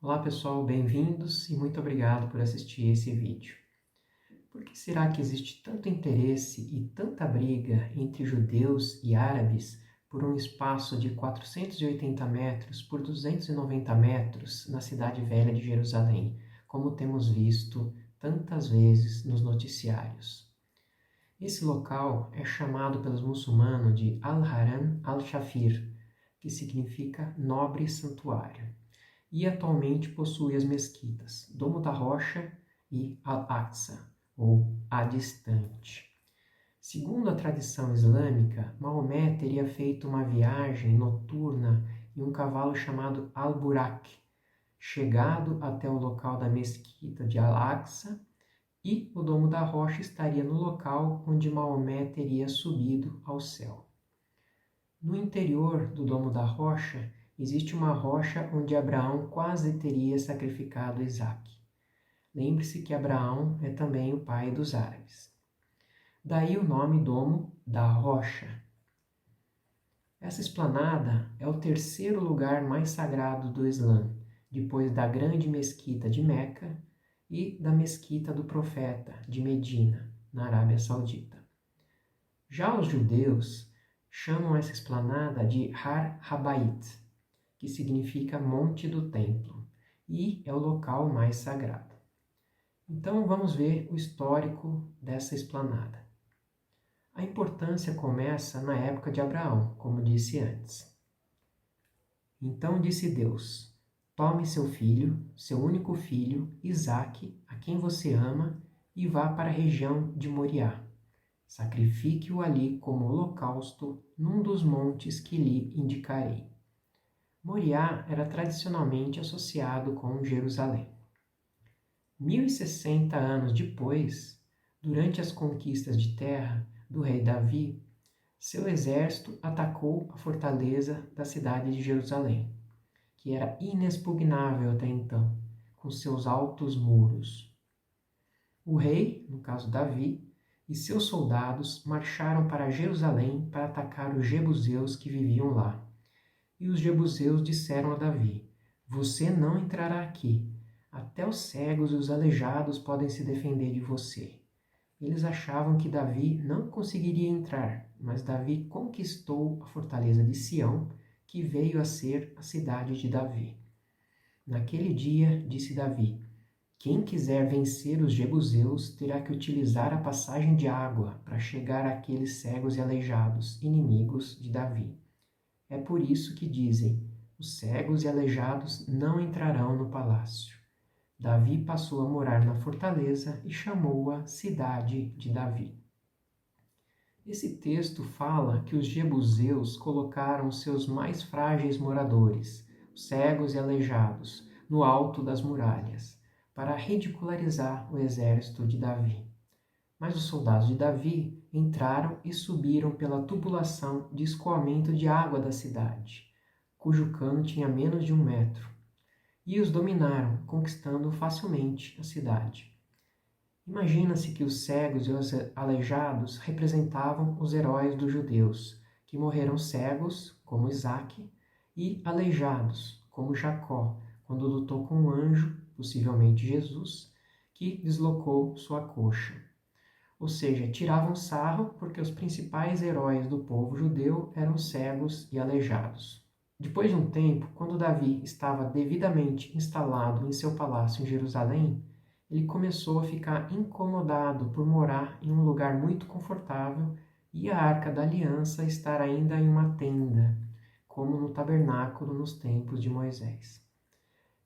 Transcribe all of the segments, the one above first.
Olá pessoal, bem-vindos e muito obrigado por assistir esse vídeo. Por que será que existe tanto interesse e tanta briga entre judeus e árabes por um espaço de 480 metros por 290 metros na cidade velha de Jerusalém, como temos visto tantas vezes nos noticiários? Esse local é chamado pelos muçulmanos de Al-Haram al-Shafir, que significa nobre santuário, e atualmente possui as mesquitas Domo da Rocha e Al-Aqsa, ou A Distante. Segundo a tradição islâmica, Maomé teria feito uma viagem noturna em um cavalo chamado Al-Buraq, chegado até o local da mesquita de Al-Aqsa, e o Domo da Rocha estaria no local onde Maomé teria subido ao céu. No interior do Domo da Rocha, existe uma rocha onde Abraão quase teria sacrificado Isaque. Lembre-se que Abraão é também o pai dos árabes. Daí o nome Domo da Rocha. Essa esplanada é o terceiro lugar mais sagrado do Islã, depois da grande mesquita de Meca e da mesquita do profeta de Medina, na Arábia Saudita. Já os judeus chamam essa esplanada de Har Habayit, que significa Monte do Templo, e é o local mais sagrado. Então vamos ver o histórico dessa esplanada. A importância começa na época de Abraão, como disse antes. Então disse Deus: tome seu filho, seu único filho, Isaque, a quem você ama, e vá para a região de Moriá. Sacrifique-o ali como holocausto num dos montes que lhe indicarei. Moriá era tradicionalmente associado com Jerusalém. 1060 anos depois, durante as conquistas de terra do rei Davi, seu exército atacou a fortaleza da cidade de Jerusalém, que era inexpugnável até então, com seus altos muros. O rei, no caso Davi, e seus soldados marcharam para Jerusalém para atacar os jebuseus que viviam lá. E os jebuseus disseram a Davi: você não entrará aqui, até os cegos e os aleijados podem se defender de você. Eles achavam que Davi não conseguiria entrar, mas Davi conquistou a fortaleza de Sião, que veio a ser a cidade de Davi. Naquele dia, disse Davi: quem quiser vencer os jebuseus terá que utilizar a passagem de água para chegar àqueles cegos e aleijados, inimigos de Davi. É por isso que dizem: os cegos e aleijados não entrarão no palácio. Davi passou a morar na fortaleza e chamou-a Cidade de Davi. Esse texto fala que os jebuseus colocaram seus mais frágeis moradores, os cegos e aleijados, no alto das muralhas, para ridicularizar o exército de Davi. Mas os soldados de Davi entraram e subiram pela tubulação de escoamento de água da cidade, cujo cano tinha menos de 1 metro, e os dominaram, conquistando facilmente a cidade. Imagina-se que os cegos e os aleijados representavam os heróis dos judeus, que morreram cegos, como Isaque, e aleijados, como Jacó, quando lutou com um anjo, possivelmente Jesus, que deslocou sua coxa. Ou seja, tiravam sarro porque os principais heróis do povo judeu eram cegos e aleijados. Depois de um tempo, quando Davi estava devidamente instalado em seu palácio em Jerusalém, ele começou a ficar incomodado por morar em um lugar muito confortável e a Arca da Aliança estar ainda em uma tenda, como no tabernáculo nos tempos de Moisés.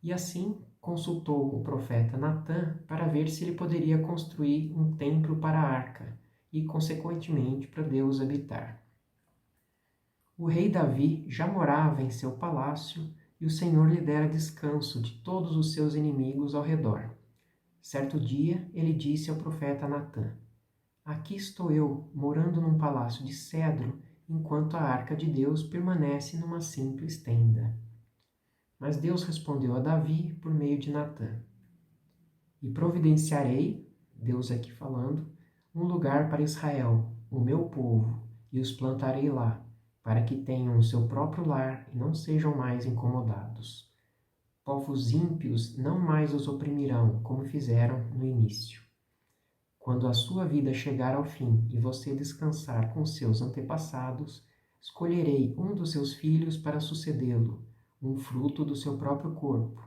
E assim consultou o profeta Natã para ver se ele poderia construir um templo para a arca e, consequentemente, para Deus habitar. O rei Davi já morava em seu palácio e o Senhor lhe dera descanso de todos os seus inimigos ao redor. Certo dia, ele disse ao profeta Natã: aqui estou eu, morando num palácio de cedro, enquanto a arca de Deus permanece numa simples tenda. Mas Deus respondeu a Davi por meio de Natã: e providenciarei, Deus aqui falando, um lugar para Israel, o meu povo, e os plantarei lá, para que tenham o seu próprio lar e não sejam mais incomodados. povos ímpios não mais os oprimirão, como fizeram no início. Quando a sua vida chegar ao fim e você descansar com seus antepassados, escolherei um dos seus filhos para sucedê-lo, um fruto do seu próprio corpo,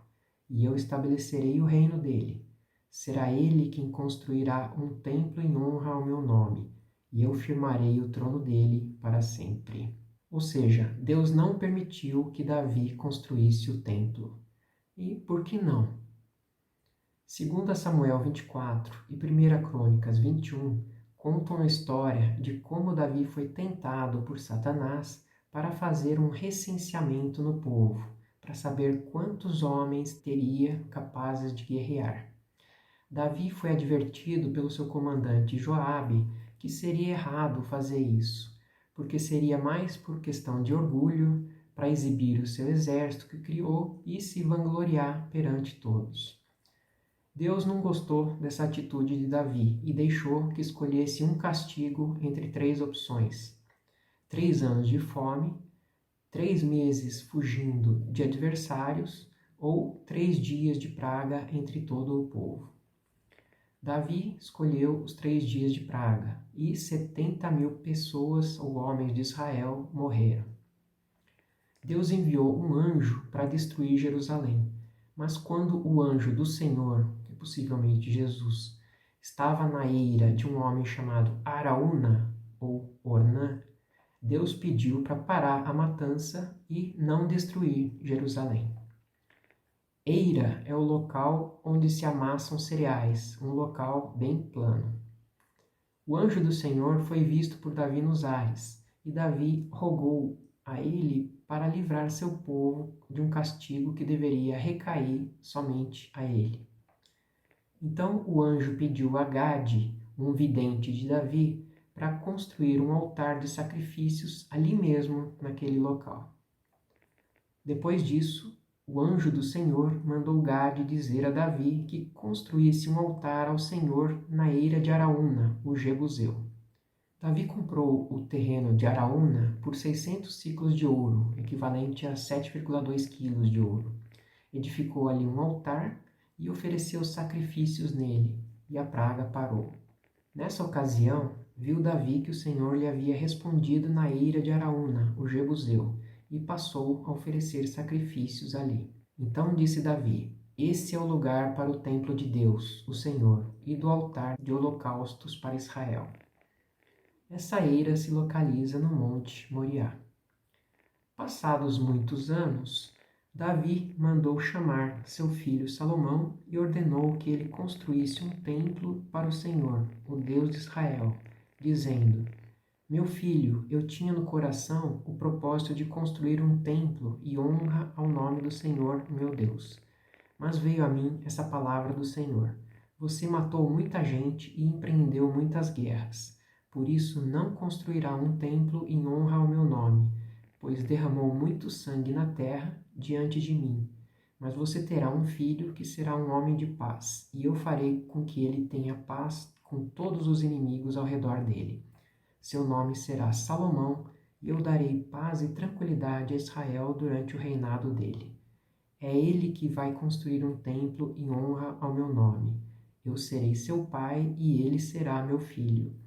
e eu estabelecerei o reino dele. Será ele quem construirá um templo em honra ao meu nome, e eu firmarei o trono dele para sempre. Ou seja, Deus não permitiu que Davi construísse o templo. E por que não? 2 Samuel 24 e 1 Crônicas 21 contam a história de como Davi foi tentado por Satanás para fazer um recenseamento no povo, para saber quantos homens teria capazes de guerrear. Davi foi advertido pelo seu comandante Joabe que seria errado fazer isso, porque seria mais por questão de orgulho, para exibir o seu exército que criou e se vangloriar perante todos. Deus não gostou dessa atitude de Davi e deixou que escolhesse um castigo entre 3 opções: 3 anos de fome, 3 meses fugindo de adversários ou 3 dias de praga entre todo o povo. Davi escolheu os 3 dias de praga e 70.000 pessoas ou homens de Israel morreram. Deus enviou um anjo para destruir Jerusalém, mas quando o anjo do Senhor, que possivelmente Jesus, estava na eira de um homem chamado Araúna ou Ornã, Deus pediu para parar a matança e não destruir Jerusalém. Eira é o local onde se amassam cereais, um local bem plano. O anjo do Senhor foi visto por Davi nos ares, e Davi rogou a ele para livrar seu povo de um castigo que deveria recair somente a ele. Então o anjo pediu a Gade, um vidente de Davi, para construir um altar de sacrifícios ali mesmo naquele local. Depois disso, o anjo do Senhor mandou Gade dizer a Davi que construísse um altar ao Senhor na eira de Araúna, o jebuseu. Davi comprou o terreno de Araúna por 600 siclos de ouro, equivalente a 7,2 quilos de ouro. Edificou ali um altar e ofereceu sacrifícios nele, e a praga parou. Nessa ocasião, viu Davi que o Senhor lhe havia respondido na eira de Araúna, o jebuseu, e passou a oferecer sacrifícios ali. Então disse Davi: Esse é o lugar para o templo de Deus, o Senhor, e do altar de holocaustos para Israel. Essa eira se localiza no Monte Moriá. Passados muitos anos, Davi mandou chamar seu filho Salomão e ordenou que ele construísse um templo para o Senhor, o Deus de Israel, dizendo: Meu filho, eu tinha no coração o propósito de construir um templo e honra ao nome do Senhor, meu Deus. Mas veio a mim essa palavra do Senhor: Você matou muita gente e empreendeu muitas guerras. Por isso não construirá um templo em honra ao meu nome, pois derramou muito sangue na terra diante de mim. Mas você terá um filho que será um homem de paz, e eu farei com que ele tenha paz com todos os inimigos ao redor dele. Seu nome será Salomão, e eu darei paz e tranquilidade a Israel durante o reinado dele. É ele que vai construir um templo em honra ao meu nome. Eu serei seu pai e ele será meu filho.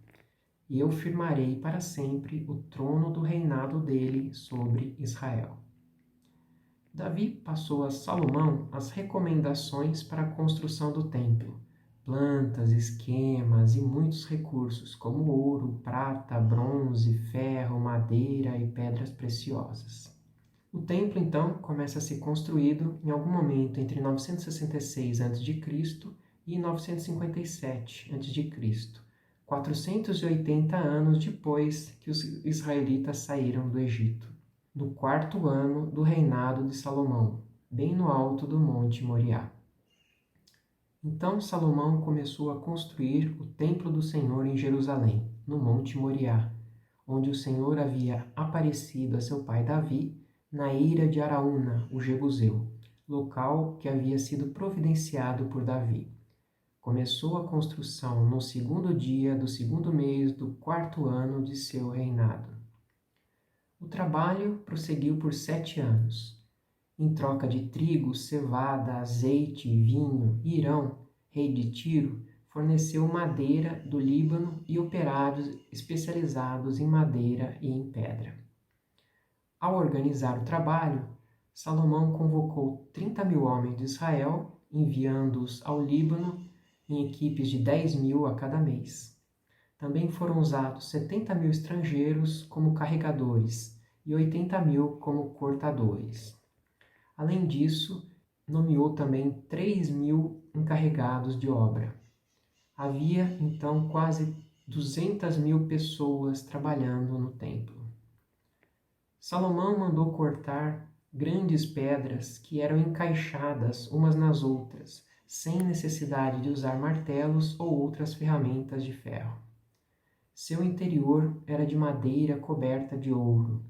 E eu firmarei para sempre o trono do reinado dele sobre Israel. Davi passou a Salomão as recomendações para a construção do templo, plantas, esquemas e muitos recursos, como ouro, prata, bronze, ferro, madeira e pedras preciosas. O templo, então, começa a ser construído em algum momento entre 966 a.C. e 957 a.C., 480 anos depois que os israelitas saíram do Egito, no 4º ano do reinado de Salomão, bem no alto do Monte Moriá. Então Salomão começou a construir o templo do Senhor em Jerusalém, no Monte Moriá, onde o Senhor havia aparecido a seu pai Davi na eira de Araúna, o jebuseu, local que havia sido providenciado por Davi. Começou a construção no 2º dia do 2º mês do 4º ano de seu reinado. O trabalho prosseguiu por 7 anos. Em troca de trigo, cevada, azeite, vinho, Hirão, rei de Tiro, forneceu madeira do Líbano e operários especializados em madeira e em pedra. Ao organizar o trabalho, Salomão convocou 30.000 homens de Israel, enviando-os ao Líbano em equipes de 10.000 a cada mês. Também foram usados 70.000 estrangeiros como carregadores e 80.000 como cortadores. Além disso, nomeou também 3.000 encarregados de obra. Havia, então, quase 200.000 pessoas trabalhando no templo. Salomão mandou cortar grandes pedras que eram encaixadas umas nas outras, sem necessidade de usar martelos ou outras ferramentas de ferro. Seu interior era de madeira coberta de ouro.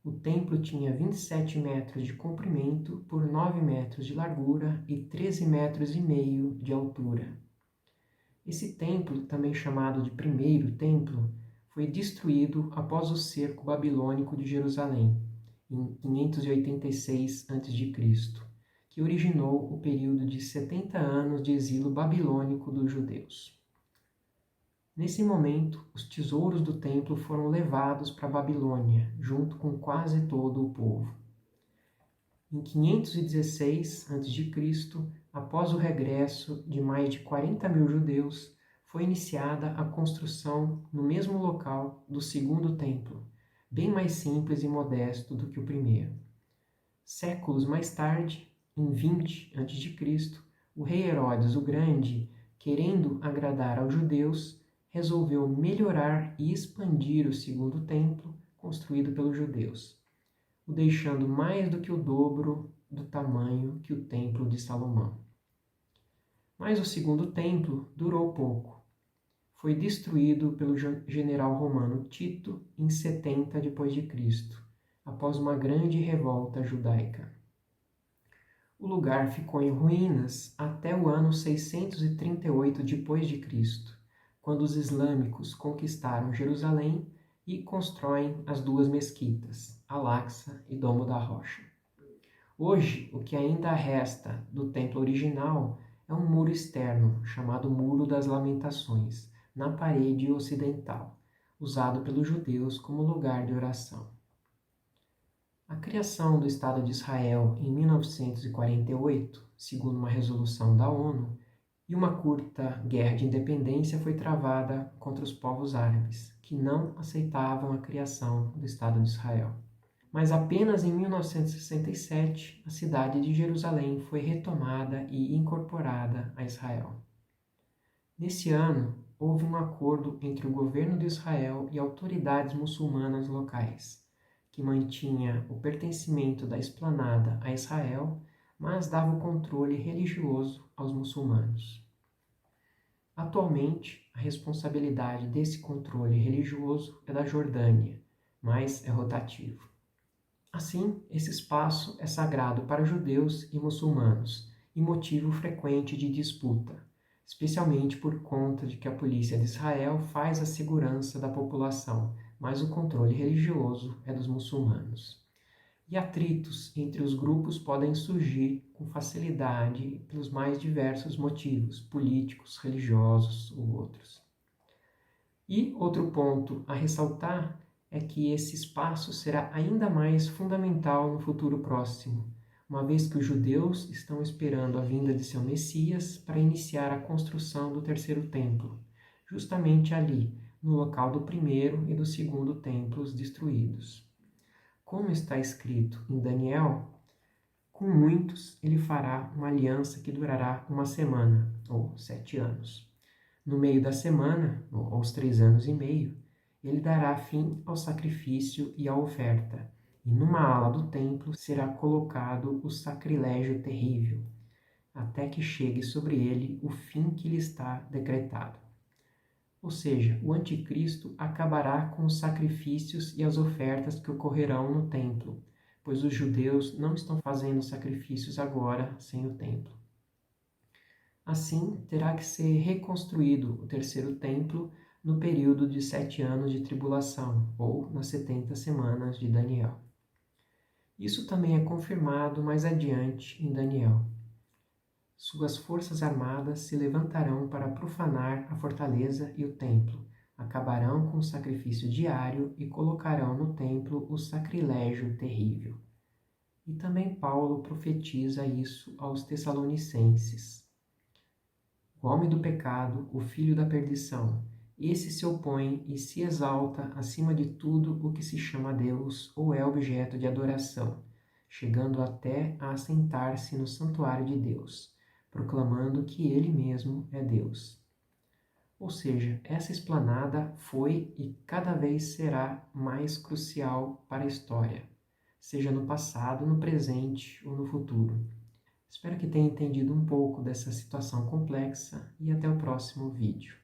O templo tinha 27 metros de comprimento por 9 metros de largura e 13 metros e meio de altura. Esse templo, também chamado de primeiro templo, foi destruído após o cerco babilônico de Jerusalém, em 586 a.C., que originou o período de 70 anos de exílio babilônico dos judeus. Nesse momento, os tesouros do templo foram levados para a Babilônia, junto com quase todo o povo. Em 516 a.C., após o regresso de mais de 40.000 judeus, foi iniciada a construção no mesmo local do segundo templo, bem mais simples e modesto do que o primeiro. Séculos mais tarde, em 20 a.C., o rei Herodes o Grande, querendo agradar aos judeus, resolveu melhorar e expandir o segundo templo construído pelos judeus, o deixando mais do que o dobro do tamanho que o templo de Salomão. Mas o segundo templo durou pouco. Foi destruído pelo general romano Tito em 70 d.C., após uma grande revolta judaica. O lugar ficou em ruínas até o ano 638 d.C., quando os islâmicos conquistaram Jerusalém e constroem as duas mesquitas, Al-Aqsa e Domo da Rocha. Hoje, o que ainda resta do templo original é um muro externo, chamado Muro das Lamentações, na parede ocidental, usado pelos judeus como lugar de oração. A criação do Estado de Israel em 1948, segundo uma resolução da ONU, e uma curta guerra de independência foi travada contra os povos árabes, que não aceitavam a criação do Estado de Israel. Mas apenas em 1967 a cidade de Jerusalém foi retomada e incorporada a Israel. Nesse ano, houve um acordo entre o governo de Israel e autoridades muçulmanas locais, que mantinha o pertencimento da esplanada a Israel, mas dava o controle religioso aos muçulmanos. Atualmente, a responsabilidade desse controle religioso é da Jordânia, mas é rotativo. Assim, esse espaço é sagrado para judeus e muçulmanos e motivo frequente de disputa, especialmente por conta de que a polícia de Israel faz a segurança da população, mas o controle religioso é dos muçulmanos. E atritos entre os grupos podem surgir com facilidade pelos mais diversos motivos, políticos, religiosos ou outros. E outro ponto a ressaltar é que esse espaço será ainda mais fundamental no futuro próximo, uma vez que os judeus estão esperando a vinda de seu Messias para iniciar a construção do terceiro templo, justamente ali, no local do primeiro e do segundo templos destruídos. Como está escrito em Daniel, com muitos ele fará uma aliança que durará uma semana, ou 7 anos. No meio da semana, ou aos 3 anos e meio, ele dará fim ao sacrifício e à oferta, e numa ala do templo será colocado o sacrilégio terrível, até que chegue sobre ele o fim que lhe está decretado. Ou seja, o anticristo acabará com os sacrifícios e as ofertas que ocorrerão no templo, pois os judeus não estão fazendo sacrifícios agora sem o templo. Assim, terá que ser reconstruído o terceiro templo no período de 7 anos de tribulação, ou nas 70 semanas de Daniel. Isso também é confirmado mais adiante em Daniel. Suas forças armadas se levantarão para profanar a fortaleza e o templo, acabarão com o sacrifício diário e colocarão no templo o sacrilégio terrível. E também Paulo profetiza isso aos Tessalonicenses. O homem do pecado, o filho da perdição, esse se opõe e se exalta acima de tudo o que se chama Deus ou é objeto de adoração, chegando até a assentar-se no santuário de Deus, proclamando que ele mesmo é Deus. Ou seja, essa esplanada foi e cada vez será mais crucial para a história, seja no passado, no presente ou no futuro. Espero que tenha entendido um pouco dessa situação complexa e até o próximo vídeo.